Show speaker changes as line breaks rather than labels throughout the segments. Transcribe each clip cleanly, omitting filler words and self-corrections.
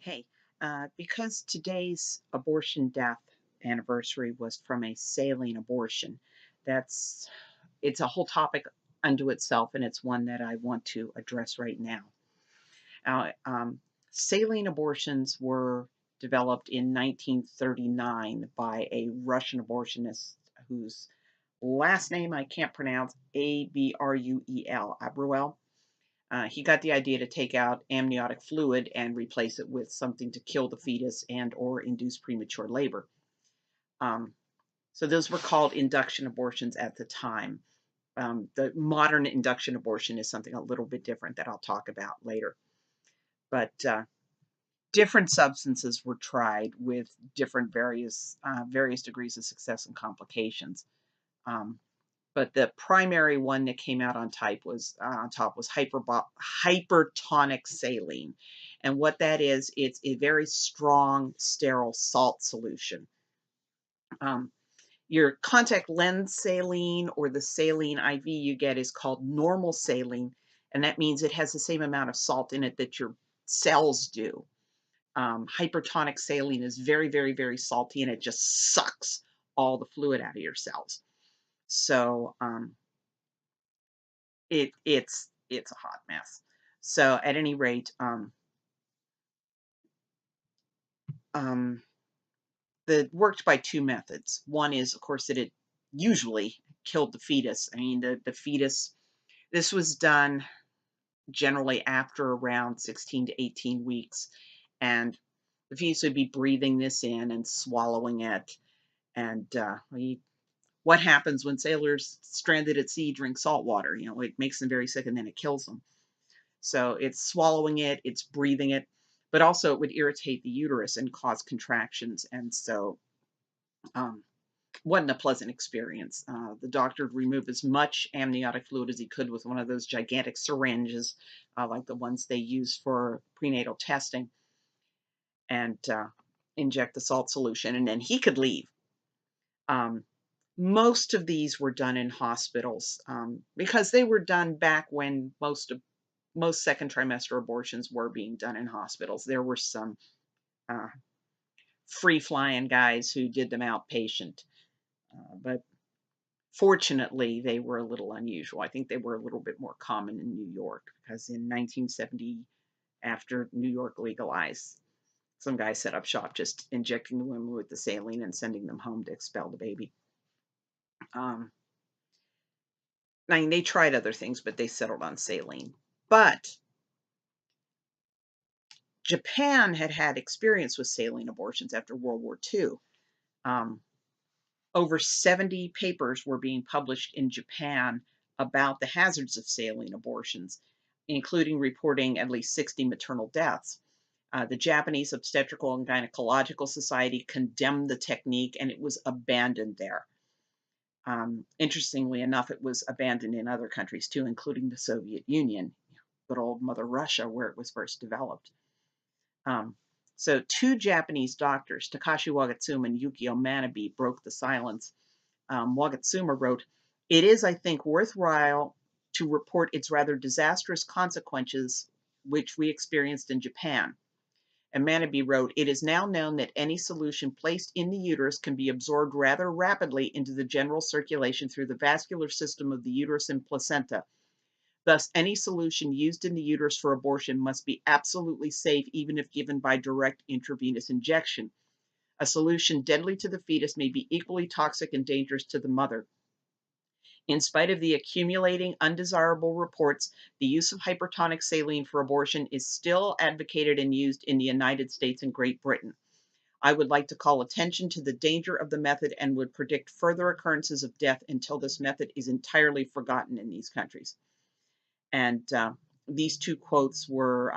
Hey, because today's abortion death anniversary was from a saline abortion, that's it's a whole topic unto itself, and it's one that I want to address right now. Uh, um, Saline abortions were developed in 1939 by a Russian abortionist whose last name I can't pronounce, Abruel. He got the idea to take out amniotic fluid and replace it with something to kill the fetus and or induce premature labor. Um, so those were called induction abortions at the time. The modern induction abortion is something a little bit different that I'll talk about later. But different substances were tried with different various degrees of success and complications. Um, but the primary one that came out on top was hypertonic saline. And what that is, it's a very strong sterile salt solution. Um, your contact lens saline or the saline IV you get is called normal saline, and that means it has the same amount of salt in it that your cells do. Hypertonic saline is very, very, very salty, and it just sucks all the fluid out of your cells. So it's a hot mess. So at any rate, um, the worked by two methods. One is, of course, that it usually killed the fetus. I mean, the fetus. This was done generally after around 16 to 18 weeks, and the fetus would be breathing this in and swallowing it. And what happens when sailors stranded at sea drink salt water? You know, it makes them very sick and then it kills them. So it's swallowing it, it's breathing it, but also it would irritate the uterus and cause contractions. And so um, wasn't a pleasant experience. The doctor would remove as much amniotic fluid as he could with one of those gigantic syringes, like the ones they use for prenatal testing, and inject the salt solution, and then he could leave. Um, most of these were done in hospitals because they were done back when most second trimester abortions were being done in hospitals. There were some uh, free flying guys who did them outpatient, but fortunately, they were a little unusual. I think they were a little bit more common in New York because in 1970, after New York legalized, some guy set up shop just injecting the women with the saline and sending them home to expel the baby. Um, I mean, they tried other things, but they settled on saline. But Japan had had experience with saline abortions after World War II. Um, over 70 papers were being published in Japan about the hazards of saline abortions, including reporting at least 60 maternal deaths. The Japanese Obstetrical and Gynecological Society condemned the technique and it was abandoned there. Interestingly enough, it was abandoned in other countries too, including the Soviet Union, good old Mother Russia, where it was first developed. Um, so two Japanese doctors, Takashi Wagatsuma and Yukio Manabe, broke the silence. Wagatsuma wrote, "It is, I think, worthwhile to report its rather disastrous consequences which we experienced in Japan." And Manabe wrote, "It is now known that any solution placed in the uterus can be absorbed rather rapidly into the general circulation through the vascular system of the uterus and placenta. Thus, any solution used in the uterus for abortion must be absolutely safe, even if given by direct intravenous injection. A solution deadly to the fetus may be equally toxic and dangerous to the mother. In spite of the accumulating undesirable reports, the use of hypertonic saline for abortion is still advocated and used in the United States and Great Britain. I would like to call attention to the danger of the method and would predict further occurrences of death until this method is entirely forgotten in these countries." And these two quotes were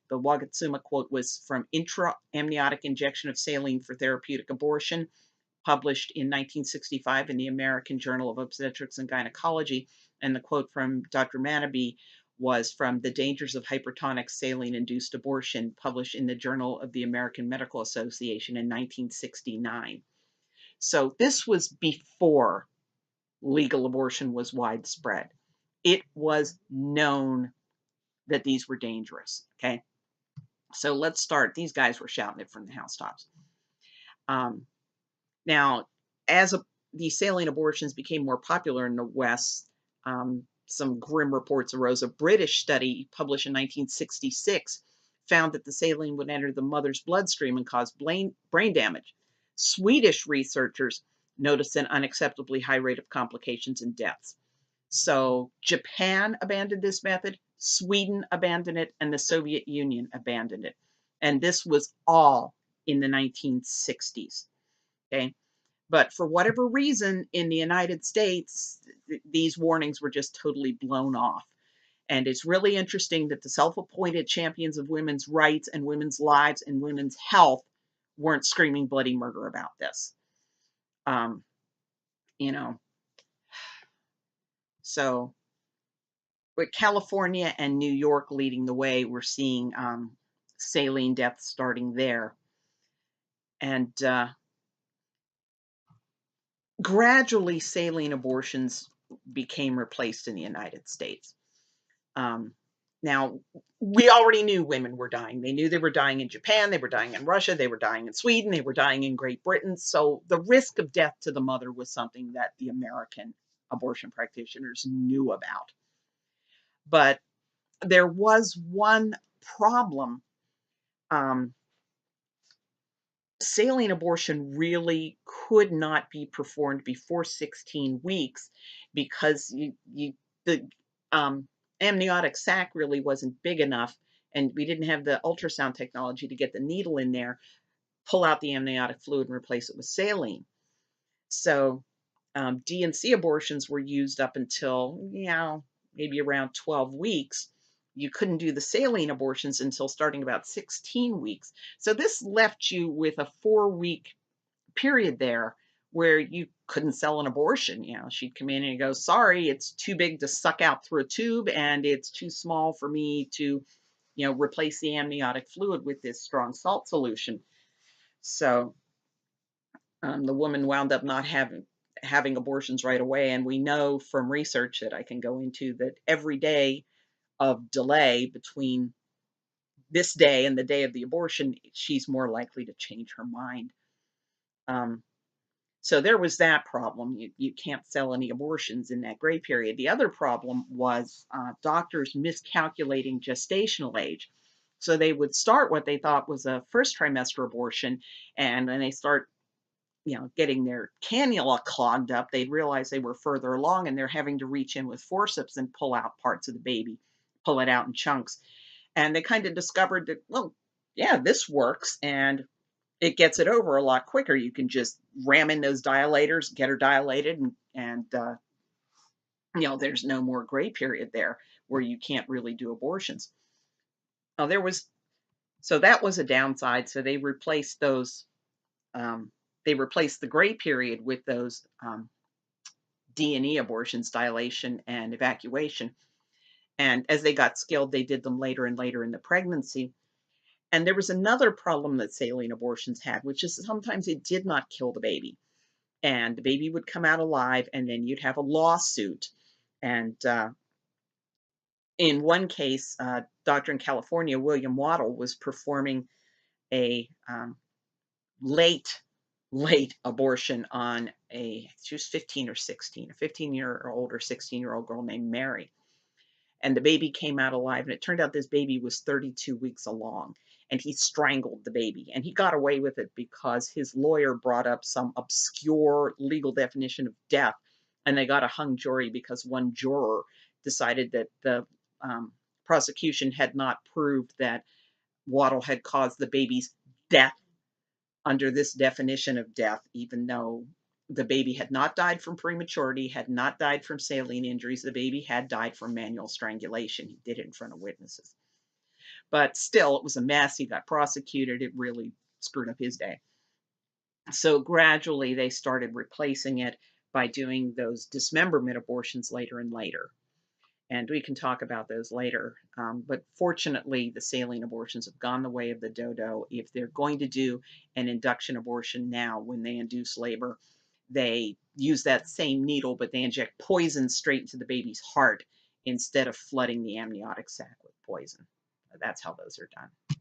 the Wagatsuma quote was from Intra-Amniotic Injection of Saline for Therapeutic Abortion, published in 1965 in the American Journal of Obstetrics and Gynecology. And the quote from Dr. Manabe was from The Dangers of Hypertonic Saline-Induced Abortion, published in the Journal of the American Medical Association in 1969. So this was before legal abortion was widespread. It was known that these were dangerous, okay? So let's start. These guys were shouting it from the housetops. Um, Now, as these saline abortions became more popular in the West, some grim reports arose. A British study published in 1966 found that the saline would enter the mother's bloodstream and cause brain damage. Swedish researchers noticed an unacceptably high rate of complications and deaths. So Japan abandoned this method, Sweden abandoned it, and the Soviet Union abandoned it. And this was all in the 1960s. Okay. But for whatever reason, in the United States, these warnings were just totally blown off. And it's really interesting that the self appointed champions of women's rights and women's lives and women's health weren't screaming bloody murder about this. Um, you know, so with California and New York leading the way, we're seeing saline deaths starting there. And gradually, saline abortions became replaced in the United States. Um, Now, we already knew women were dying. They knew they were dying in Japan, they were dying in Russia, they were dying in Sweden, they were dying in Great Britain. So the risk of death to the mother was something that the American abortion practitioners knew about. But there was one problem. Um, Saline abortion really could not be performed before 16 weeks because the um, amniotic sac really wasn't big enough, and we didn't have the ultrasound technology to get the needle in there, pull out the amniotic fluid, and replace it with saline. So D&C abortions were used up until, maybe around 12 weeks. You couldn't do the saline abortions until starting about 16 weeks. So this left you with a 4-week period there where you couldn't sell an abortion. She'd come in and go, sorry, it's too big to suck out through a tube and it's too small for me to, replace the amniotic fluid with this strong salt solution. So the woman wound up not having abortions right away. And we know from research that I can go into that every day of delay between this day and the day of the abortion, she's more likely to change her mind. Um, So there was that problem. You can't sell any abortions in that gray period. The other problem was doctors miscalculating gestational age. So they would start what they thought was a first trimester abortion, and when they start, getting their cannula clogged up, they'd realize they were further along, and they're having to reach in with forceps and pull out parts of the baby, pull it out in chunks. And they kind of discovered that, well, yeah, this works, and it gets it over a lot quicker. You can just ram in those dilators, get her dilated, and there's no more gray period there where you can't really do abortions. Now there was so that was a downside. So they replaced those. They replaced the gray period with those D&E abortions, dilation and evacuation. And as they got skilled, they did them later and later in the pregnancy. And there was another problem that saline abortions had, which is sometimes it did not kill the baby. And the baby would come out alive, and then you'd have a lawsuit. And in one case, doctor in California, William Waddle, was performing a late, late abortion on she was 15 or 16, a 15-year-old or 16-year-old girl named Mary. And the baby came out alive, and it turned out this baby was 32 weeks along, and he strangled the baby, and he got away with it because his lawyer brought up some obscure legal definition of death, and they got a hung jury because one juror decided that the prosecution had not proved that Waddle had caused the baby's death under this definition of death, even though the baby had not died from prematurity, had not died from saline injuries. The baby had died from manual strangulation. He did it in front of witnesses. But still, it was a mess. He got prosecuted. It really screwed up his day. So gradually, they started replacing it by doing those dismemberment abortions later and later. And we can talk about those later. But fortunately, the saline abortions have gone the way of the dodo. If they're going to do an induction abortion now, when they induce labor, they use that same needle, but they inject poison straight into the baby's heart instead of flooding the amniotic sac with poison. That's how those are done.